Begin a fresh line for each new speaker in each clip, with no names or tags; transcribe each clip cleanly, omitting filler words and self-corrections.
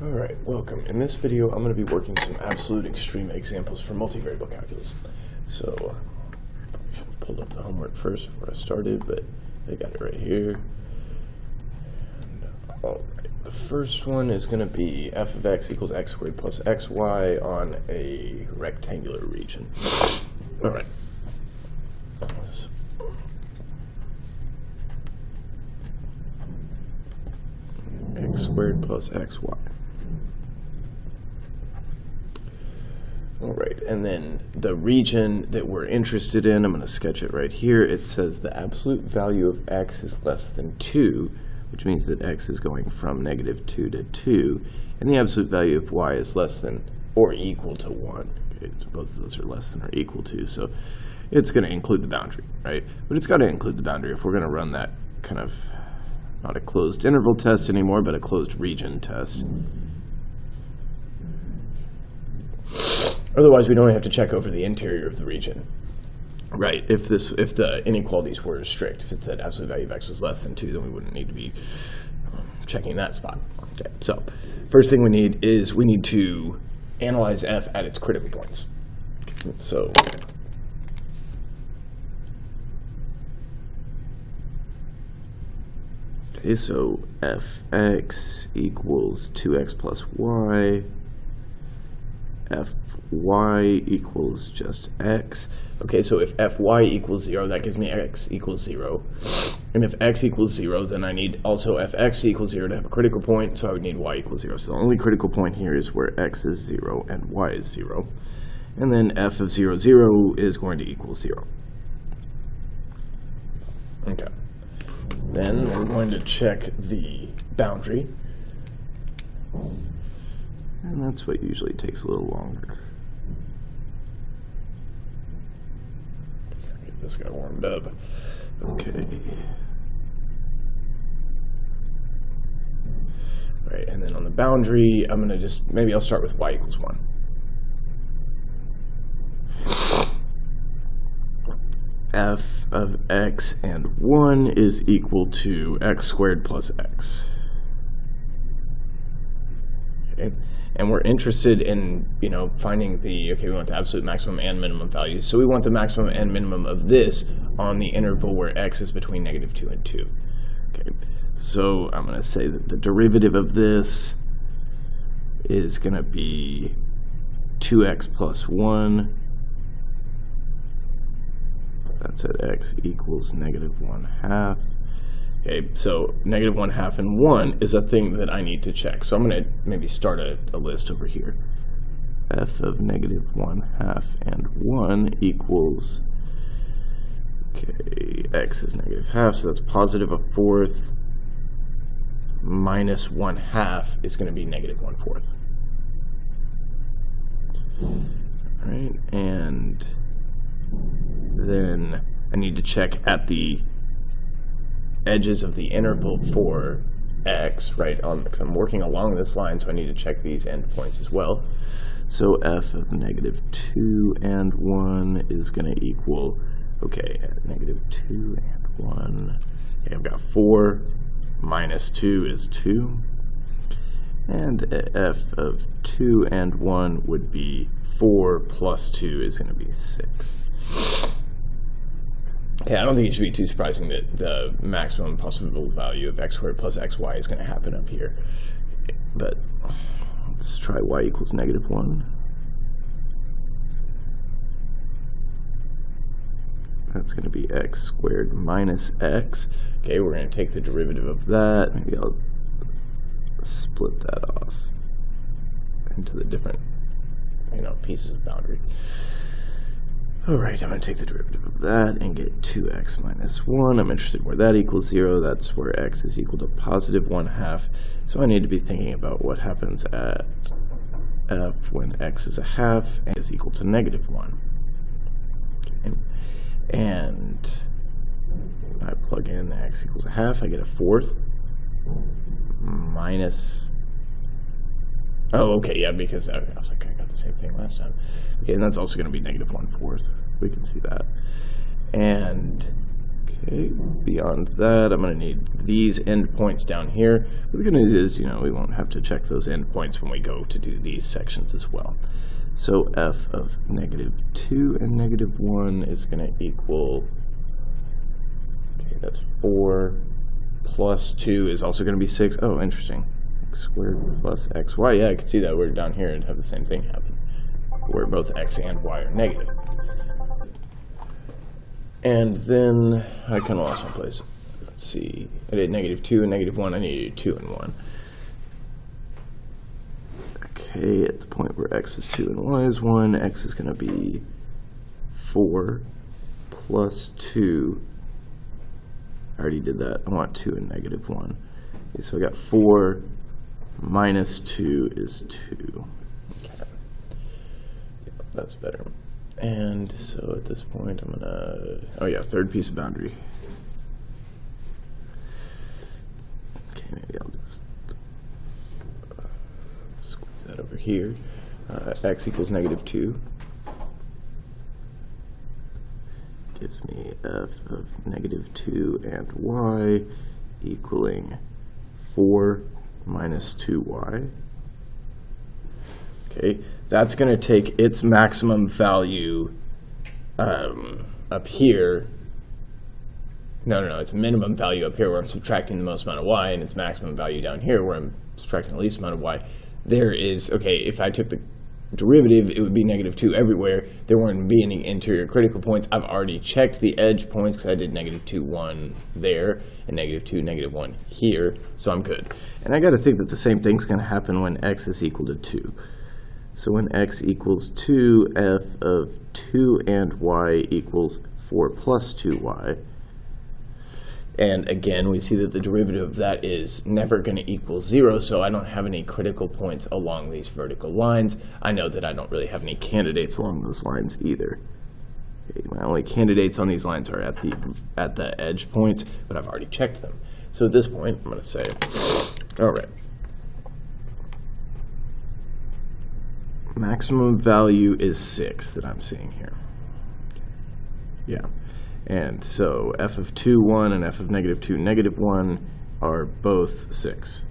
Alright, welcome. In this video, I'm going to be working some absolute extrema examples for multivariable calculus. So, I should have pulled up the homework first before I started, but I got it right here. Alright, the first one is going to be f of x equals x squared plus xy on a rectangular region. Alright. X squared plus xy. Alright, and then the region that we're interested in, I'm going to sketch it right here. It says the absolute value of x is less than 2, which means that x is going from -2 to 2, and the absolute value of y is less than or equal to 1. Okay, so both of those are less than or equal to, so it's going to include the boundary, right? But it's got to include the boundary if we're going to run that kind of, not a closed interval test anymore, but a closed region test. Otherwise, we'd only have to check over the interior of the region, right? If the inequalities were strict, if it said absolute value of x was less than 2, then we wouldn't need to be checking that spot. Okay, so first thing we need to analyze f at its critical points. So okay, so fx equals 2x plus y. Fy equals just x. Okay, so if fy equals 0, that gives me x equals 0. And if x equals 0, then I need also fx equals 0 to have a critical point, so I would need y equals 0. So the only critical point here is where x is 0 and y is 0. And then f of 0, 0 is going to equal 0. Okay. Then we're going to check the boundary. And that's what usually takes a little longer. Get this guy warmed up. Okay. Right, and then on the boundary, I'm going to maybe I'll start with y equals 1. F of x and 1 is equal to x squared plus x. Okay. And we're interested in, finding we want the absolute maximum and minimum values. So we want the maximum and minimum of this on the interval where x is between -2 and 2. Okay, so I'm going to say that the derivative of this is going to be 2x plus 1. That's at x equals -1/2. Okay, so -1/2 and 1 is a thing that I need to check. So I'm going to maybe start a list over here. F of -1/2 and 1 equals, okay, x is -1/2, so that's positive 1/4 minus 1/2 is going to be -1/4. All right, and then I need to check at the edges of the interval for x, right, because I'm working along this line, so I need to check these endpoints as well. So f of -2 and 1 is going to equal, okay, at -2 and 1, okay, I've got 4 minus 2 is 2, and f of 2 and 1 would be 4 plus 2 is going to be 6. Okay, I don't think it should be too surprising that the maximum possible value of x squared plus xy is going to happen up here. But let's try y equals -1. That's going to be x squared minus x. Okay, we're going to take the derivative of that. Maybe I'll split that off into the different, pieces of boundary. Alright, I'm going to take the derivative of that and get 2x minus 1. I'm interested where that equals 0. That's where x is equal to positive 1/2. So I need to be thinking about what happens at f when x is 1/2 and is equal to -1. Okay. And when I plug in x equals 1/2, I get 1/4 minus... Oh, okay, yeah, because I was like, I got the same thing last time. Okay, and that's also going to be -1/4. We can see that. And Okay, beyond that, I'm going to need these endpoints down here. The good news is, we won't have to check those endpoints when we go to do these sections as well. So f of -2 and -1 is going to equal, okay, that's 4 plus 2 is also going to be 6. Oh, interesting. X squared plus xy. Yeah, I can see that we're down here and have the same thing happen, where both x and y are negative. And then I kind of lost my place. Let's see. I did -2 and -1. I needed 2 and 1. Okay, at the point where x is 2 and y is 1, x is going to be 4 plus 2. I already did that. I want 2 and -1. Okay, so I got 4 minus 2 is 2. Okay. Yeah, that's better. And so at this point, I'm gonna, oh yeah, third piece of boundary. Okay, maybe I'll just squeeze that over here. X equals -2. Gives me f of -2 and y equaling 4 minus 2y. Okay, that's going to take its maximum value up here. No, its minimum value up here where I'm subtracting the most amount of y, and its maximum value down here where I'm subtracting the least amount of y. There is, okay, if I took the derivative, it would be -2 everywhere. There wouldn't be any interior critical points. I've already checked the edge points because I did -2, 1 there, and -2, -1 here, so I'm good. And I got to think that the same thing's going to happen when x is equal to 2. So when x equals 2, f of 2 and y equals 4 plus 2y. And again, we see that the derivative of that is never going to equal 0, so I don't have any critical points along these vertical lines. I know that I don't really have any candidates along those lines either. Okay, my only candidates on these lines are at the edge points, but I've already checked them. So at this point, I'm going to say, all right. Maximum value is 6 that I'm seeing here. Yeah. And so f of 2, 1 and f of -2, -1 are both 6.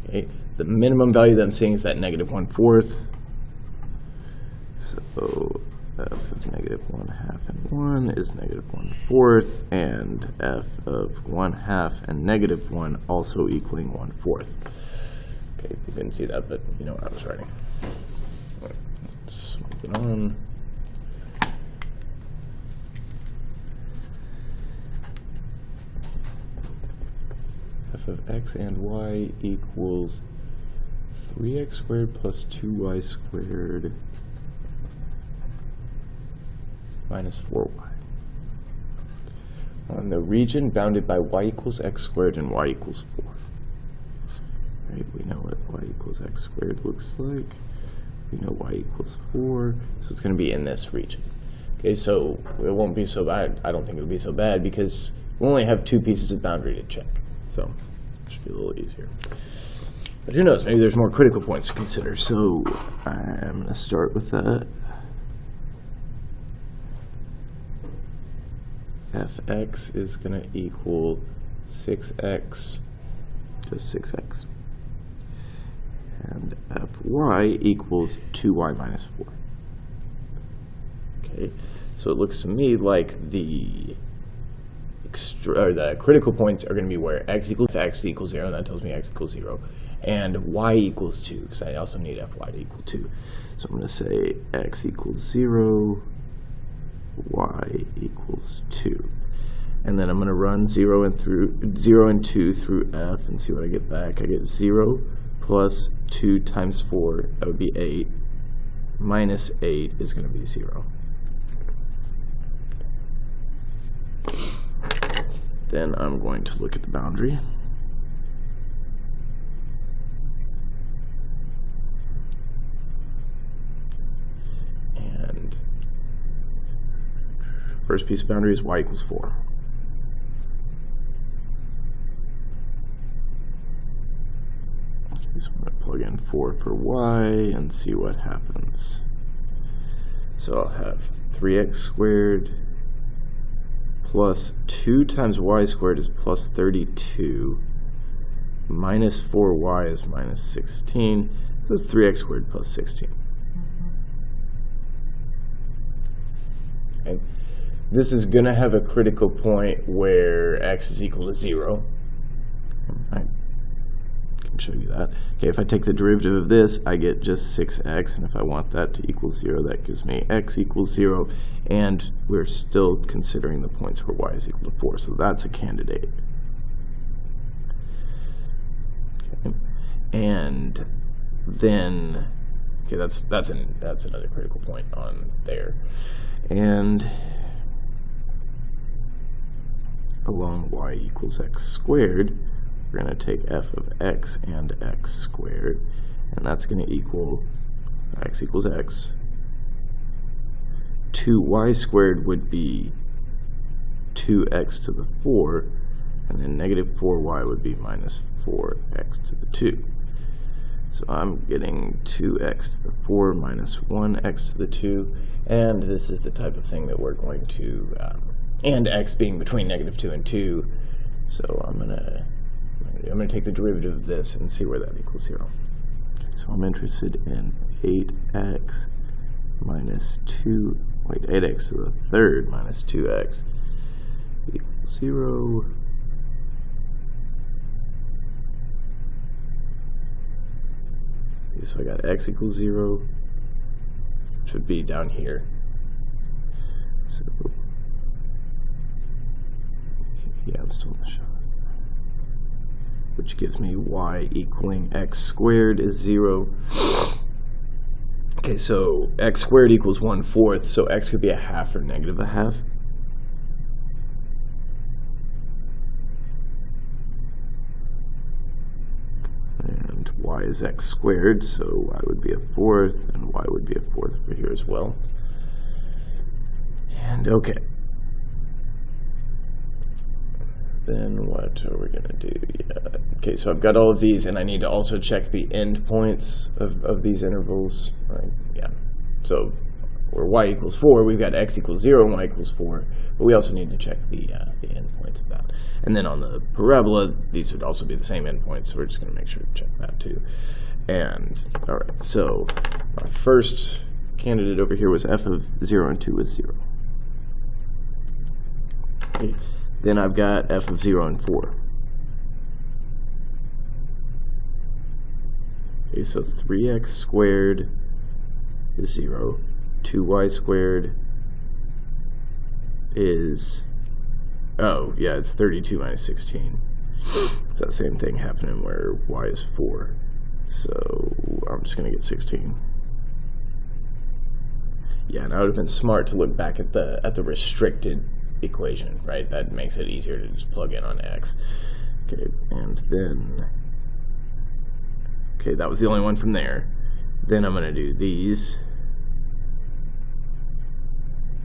Okay. The minimum value that I'm seeing is that -1/4. So f of -1/2 and 1 is -1/4, and f of 1/2 and -1 also equaling 1/4. Okay, you didn't see that, but you know what I was writing. Let's move it on. F of x and y equals 3x squared plus 2y squared minus 4y. On the region bounded by y equals x squared and y equals 4. Right, we know what y equals x squared looks like. We know y equals 4, so it's going to be in this region. Okay, so it won't be so bad. I don't think it'll be so bad because we only have 2 pieces of boundary to check. So it should be a little easier. But who knows, maybe there's more critical points to consider. So I'm going to start with that. Fx is going to equal 6x, just 6x. And fy equals 2y minus 4. Okay, so it looks to me like the critical points are going to be where x equals 0, and that tells me x equals 0, and y equals 2, because I also need fy to equal 2. So I'm going to say x equals 0, y equals 2. And then I'm going to run 0 and 2 through f and see what I get back. I get 0 plus 2 times 4, that would be 8, minus 8 is going to be 0. Then I'm going to look at the boundary. And first piece of boundary is y equals 4. So I'm going to plug in and 4 for y, and see what happens. So I'll have 3x squared plus 2 times y squared is plus 32, minus 4y is minus 16, so it's 3x squared plus 16. Okay. This is going to have a critical point where x is equal to 0. I can show you that. Okay, if I take the derivative of this, I get just 6x, and if I want that to equal 0, that gives me x equals 0, and we're still considering the points where y is equal to 4, so that's a candidate. Okay. And then, okay, that's another critical point on there. And along y equals x squared, we're going to take f of x and x squared, and that's going to equal x equals x. 2y squared would be 2x to the 4, and then negative 4y would be minus 4x to the 2. So I'm getting 2x to the 4 minus 1x to the 2, and this is the type of thing that we're going to, and x being between negative 2 and 2, so I'm going to take the derivative of this and see where that equals 0. So I'm interested in 8x minus 8x to the third minus 2x equals 0. Okay, so I got x equals 0, which would be down here. So, yeah, I'm still in the shot. Which gives me y equaling x squared is 0. Okay, so x squared equals 1/4, so x could be a half or negative a half. And y is x squared, so y would be a 4th, and y would be a 4th over here as well. And okay. Then what are we going to do? Yeah. Okay, so I've got all of these, and I need to also check the endpoints of these intervals. Right? Yeah. So where y equals 4, we've got x equals 0 and y equals 4, but we also need to check the endpoints of that. And then on the parabola, these would also be the same endpoints, so we're just going to make sure to check that too. And all right, so our first candidate over here was f of 0 and 2 was 0. Okay. Then I've got f of 0 and 4. Okay, so 3x squared is 0. 2y squared is, oh, yeah, it's 32 minus 16. It's that same thing happening where y is 4. So I'm just going to get 16. Yeah, and I would have been smart to look back at the restricted equation, right? That makes it easier to just plug in on x. Okay, and then, okay, that was the only one from there. Then I'm going to do these.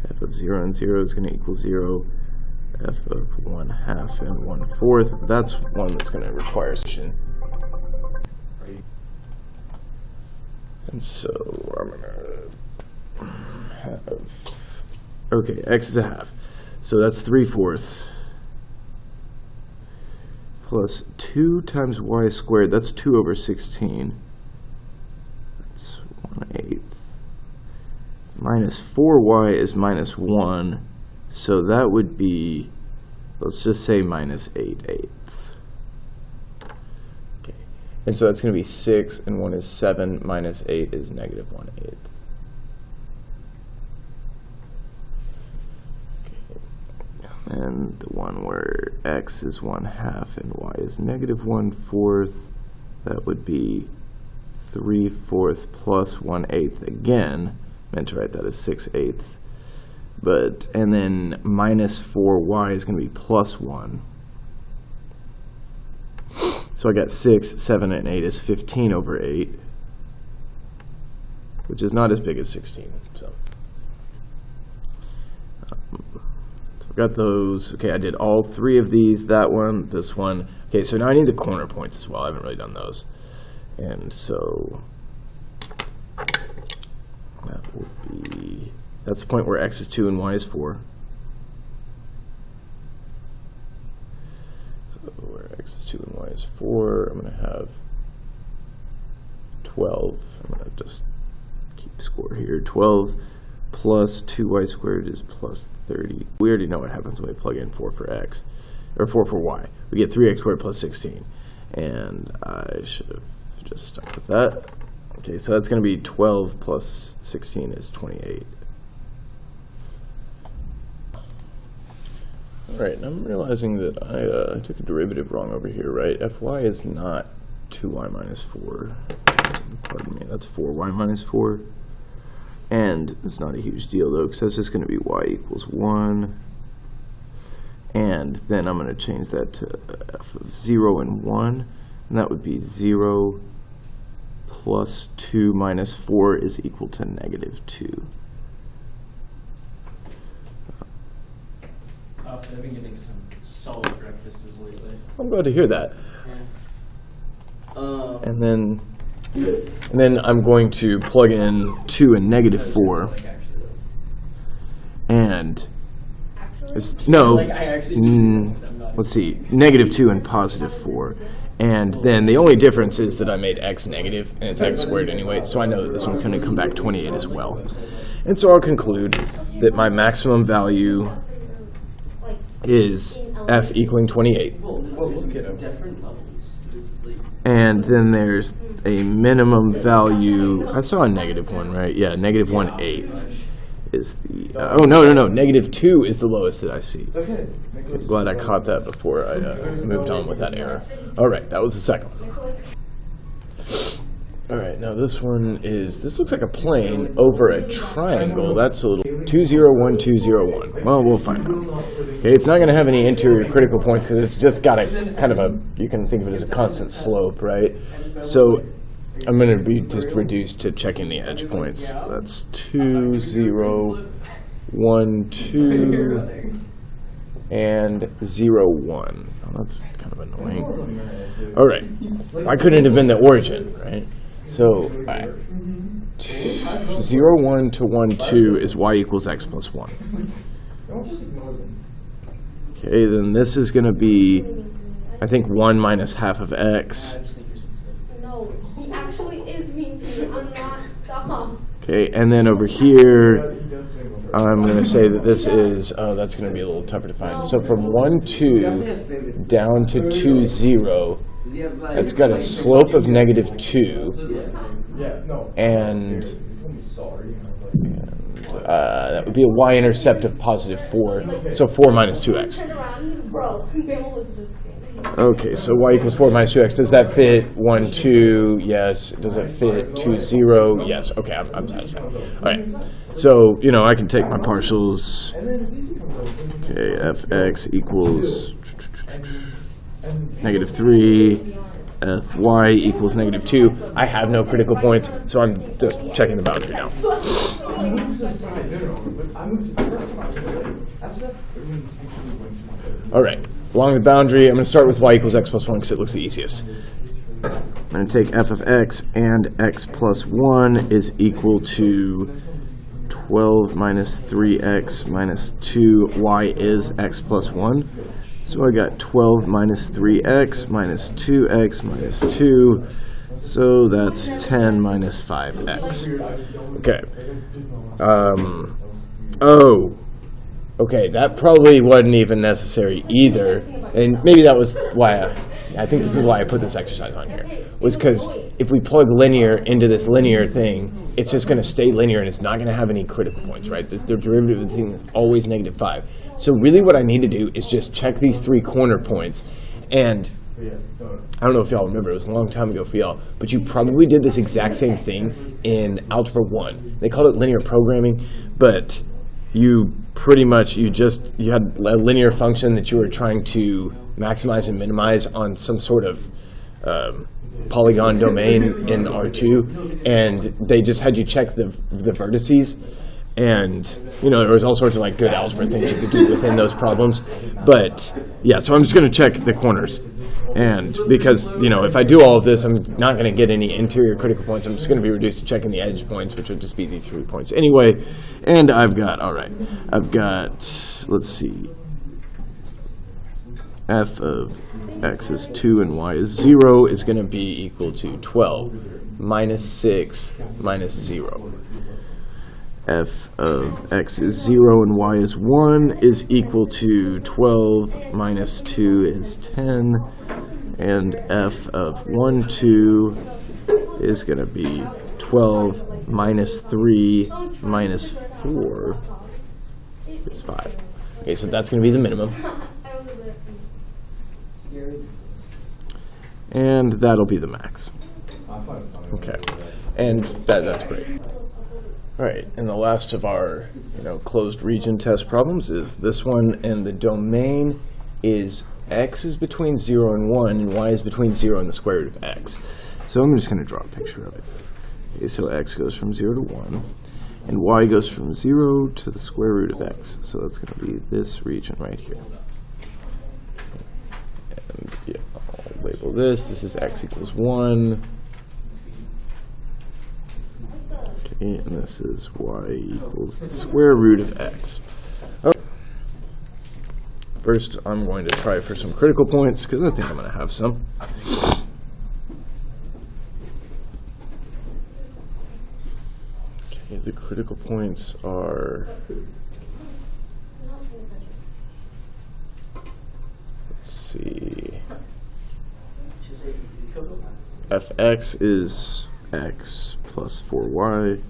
F of 0 and 0 is going to equal 0. F of 1/2 and 1/4. That's one that's going to require solution. And so I'm going to have, okay, x is a half. So that's 3/4 plus 2 times y squared. That's 2 over 16. That's 1/8. Minus 4y is minus 1. So that would be, let's just say minus 8/8. Okay. And so that's going to be 6, and 1 is 7, minus 8 is negative 1/8. And the one where x is 1/2 and y is negative 1/4, that would be 3/4 plus 1/8 again. Meant to write that as 6/8. But, and then minus 4y is going to be plus 1. So I got 6, 7, and 8 is 15 over 8, which is not as big as 16. So got those. Okay, I did all 3 of these, that one, this one. Okay, so now I need the corner points as well. I haven't really done those. And so that would be, that's the point where x is 2 and y is 4. So where x is 2 and y is 4, I'm going to have 12. I'm going to just keep score here. 12 plus 2y squared is plus 30. We already know what happens when we plug in 4 for x, or 4 for y. We get 3x squared plus 16. And I should have just stuck with that. Okay, so that's going to be 12 plus 16 is 28. All right, and I'm realizing that I took a derivative wrong over here, right? Fy is not 2y minus 4. Pardon me, that's 4y minus 4. And it's not a huge deal, though, because that's just going to be y equals 1. And then I'm going to change that to f of 0 and 1. And that would be 0 plus 2 minus 4 is equal to negative 2.
I've been getting some solid breakfasts lately.
I'm glad to hear that.
Yeah.
And then I'm going to plug in 2 and negative 4. And it's, no, let's see, negative 2 and positive 4. And then the only difference is that I made x negative, and it's x squared anyway, so I know that this one's going to come back 28 as well. And so I'll conclude that my maximum value is f equaling 28. And then there's a minimum value, I saw a negative one, right? Yeah, negative 1/8 is the, oh, no, negative 2 is the lowest that I see. Okay, glad I caught that before I moved on with that error. All right, that was the second one. All right, now this one is, this looks like a plane over a triangle. That's a little 2, 0, 1, 2, 0, 1. Well, we'll find out. Okay, it's not going to have any interior critical points because it's just got a kind of a, you can think of it as a constant slope, right? So I'm going to be just reduced to checking the edge points. That's 2, 0, 1, 2, and 0, 1. Oh, that's kind of annoying. All right, why couldn't it have been the origin, right? So 0, 1 to 1, 2 is y equals x plus 1. Okay, then this is going to be, I think, 1 minus half of x.
No, he actually is mean to you. I'm not. Stop.
Okay, and then over here, I'm going to say that this is, oh, that's going to be a little tougher to find. So from 1, 2 down to 2, 0, that's got a slope of negative 2, and that would be a y-intercept of positive 4, so 4 minus 2x. Okay, so y equals 4 minus 2x. Does that fit 1, 2? Yes. Does it fit 2, 0? Yes. Okay, I'm satisfied. All right. So, you know, I can take my partials. Okay, fx equals negative 3. Fy equals negative 2. I have no critical points, so I'm just checking the boundary now. All right. Along the boundary, I'm going to start with y equals x plus 1 because it looks the easiest. I'm going to take f of x, and x plus 1 is equal to 12 minus 3x minus 2. Y is x plus 1. So I got 12 minus 3x minus 2x minus 2. So that's 10 minus 5x. Okay. Okay, that probably wasn't even necessary either, and maybe that was why I think this is why I put this exercise on here, was because if we plug linear into this linear thing, it's just going to stay linear and it's not going to have any critical points, right? The derivative of the thing is always negative 5. So really what I need to do is just check these 3 corner points, and I don't know if y'all remember, it was a long time ago for y'all, but you probably did this exact same thing in Algebra 1. They called it linear programming, but you pretty much, you had a linear function that you were trying to maximize and minimize on some sort of polygon domain in R2, and they just had you check the vertices, and you know, there was all sorts of like good algebra things you could do within those problems. But yeah, so I'm just going to check the corners. And because, if I do all of this, I'm not going to get any interior critical points. I'm just going to be reduced to checking the edge points, which would just be the 3 points anyway. And I've got, let's see, f of x is 2 and y is 0 is going to be equal to 12 minus 6 minus 0. F of x is 0 and y is 1 is equal to 12 minus 2 is 10. And f of 1, 2 is going to be 12 minus 3 minus 4 is 5. Okay, so that's going to be the minimum. And that'll be the max. Okay, and that's great. All right, and the last of our closed region test problems is this one, and the domain is x is between 0 and 1, and y is between 0 and the square root of x. So I'm just going to draw a picture of it. Okay, so x goes from 0 to 1, and y goes from 0 to the square root of x. So that's going to be this region right here. And yeah, I'll label this. This is x equals 1. Okay, and this is y equals the square root of x. Okay. First, I'm going to try for some critical points, because I think I'm going to have some. Okay, the critical points are, let's see, fx is x plus 4y,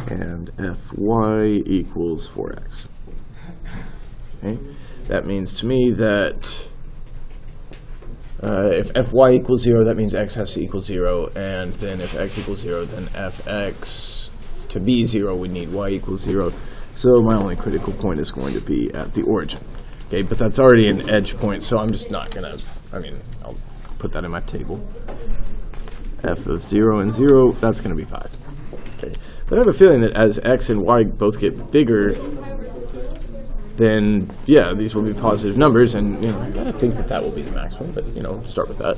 and fy equals 4x. Okay, that means to me that if fy equals 0, that means x has to equal 0, and then if x equals 0, then fx to be 0 would need y equals 0. So my only critical point is going to be at the origin. Okay, but that's already an edge point, so I'm just not going to, I'll put that in my table. F of 0 and 0, that's going to be 5. Okay, but I have a feeling that as x and y both get bigger, then yeah, these will be positive numbers, and I gotta think that that will be the maximum. But start with that,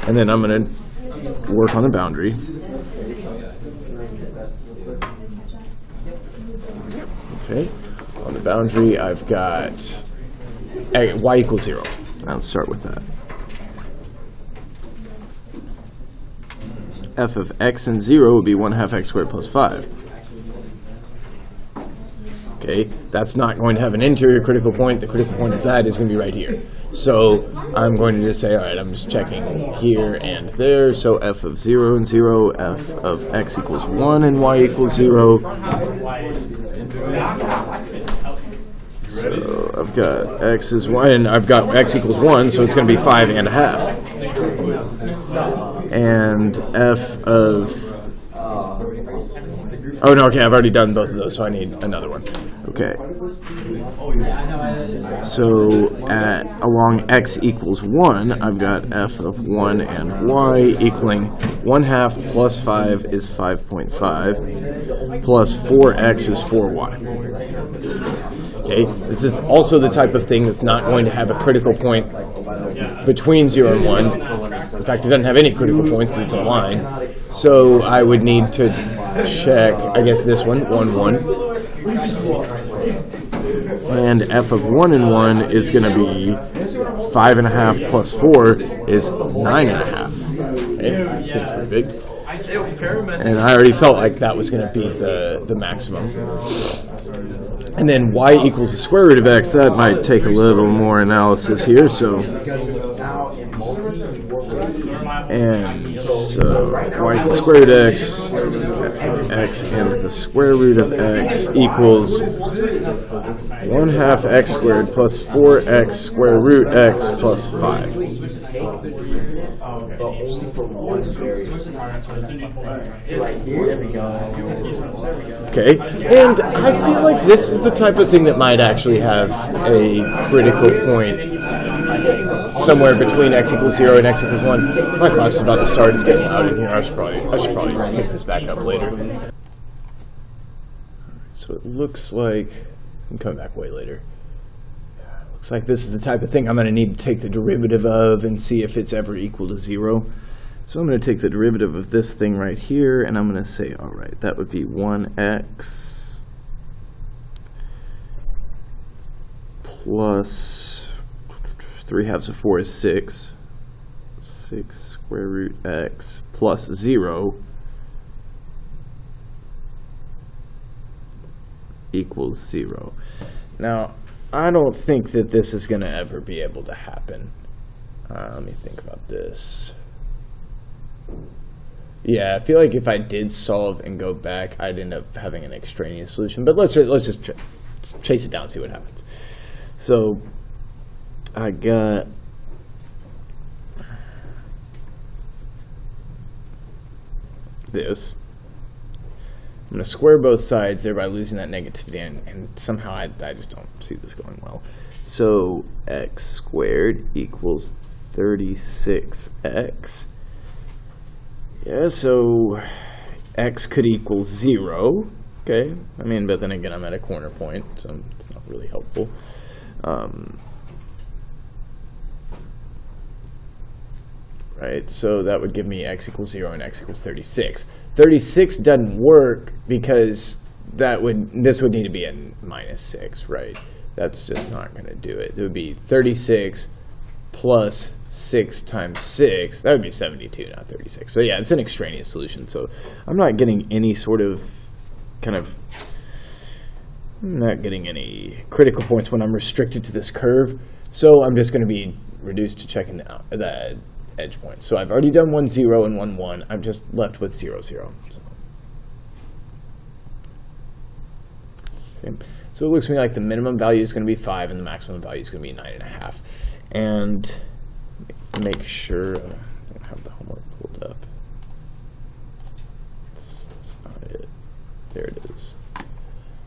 and then I'm going to work on the boundary. Okay, on the boundary, I've got y equals 0. Now let's start with that. F of x and 0 would be 1/2 x squared plus 5. Okay, that's not going to have an interior critical point. The critical point of that is going to be right here. So I'm going to just say, all right, I'm just checking here and there. So f of 0 and 0, f of x equals 1 and y equals 0. So I've got x is 1, and I've got x equals 1, so it's going to be 5.5. And f of, oh no, okay, I've already done both of those, so I need another one. Okay. So along x equals 1, I've got f of 1 and y equaling 1/2 plus 5 is 5.5 plus 4x is 4y. Okay, this is also the type of thing that's not going to have a critical point between 0 and 1. In fact, it doesn't have any critical points because it's a line. So I would need to check, I guess, this one, 1, 1. And f of 1 and 1 is going to be 5.5 plus 4 is 9.5. Okay, seems pretty big. And I already felt like that was going to be the maximum. And then y equals the square root of x. That might take a little more analysis here. So, and so y equals square root of x, x and the square root of x equals 1/2 x squared plus 4x square root x plus 5. Okay, and I feel like this is the type of thing that might actually have a critical point somewhere between x equals 0 and x equals 1. My class is about to start. It's getting loud in here. I should probably pick this back up later. So it looks like I'm coming back way later. Looks like this is the type of thing I'm going to need to take the derivative of and see if it's ever equal to 0. So I'm going to take the derivative of this thing right here, and I'm going to say, all right, that would be 1x plus 3/2 of 4 is 6. 6 square root x plus 0 equals 0. Now, I don't think that this is going to ever be able to happen. Let me think about this. Yeah, I feel like if I did solve and go back, I'd end up having an extraneous solution. But let's just chase it down and see what happens. So I got this. I'm going to square both sides, thereby losing that negativity, and somehow I just don't see this going well. So x squared equals 36x. Yeah, so x could equal 0. Okay, I mean, but then again, I'm at a corner point, so it's not really helpful. Right, so that would give me x equals 0 and x equals 36. 36 doesn't work because this would need to be a -6, right? That's just not going to do it. It would be 36 plus 6 times 6. That would be 72, not 36. So yeah, it's an extraneous solution. So I'm not getting any sort of not getting any critical points when I'm restricted to this curve. So I'm just going to be reduced to checking the edge points. So I've already done 1, 0 and 1, 1. I'm just left with 0, 0. So it looks to me like the minimum value is going to be 5 and the maximum value is going to be 9.5. And make sure I don't have the homework pulled up. That's not it. There it is.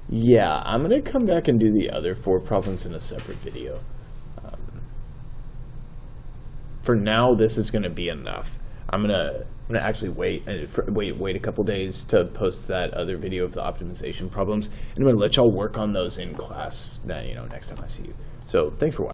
Yeah, I'm going to come back and do the other 4 problems in a separate video. For now, this is going to be enough. I'm gonna actually wait a couple days to post that other video of the optimization problems, and I'm gonna let y'all work on those in class. Next time I see you. So thanks for watching.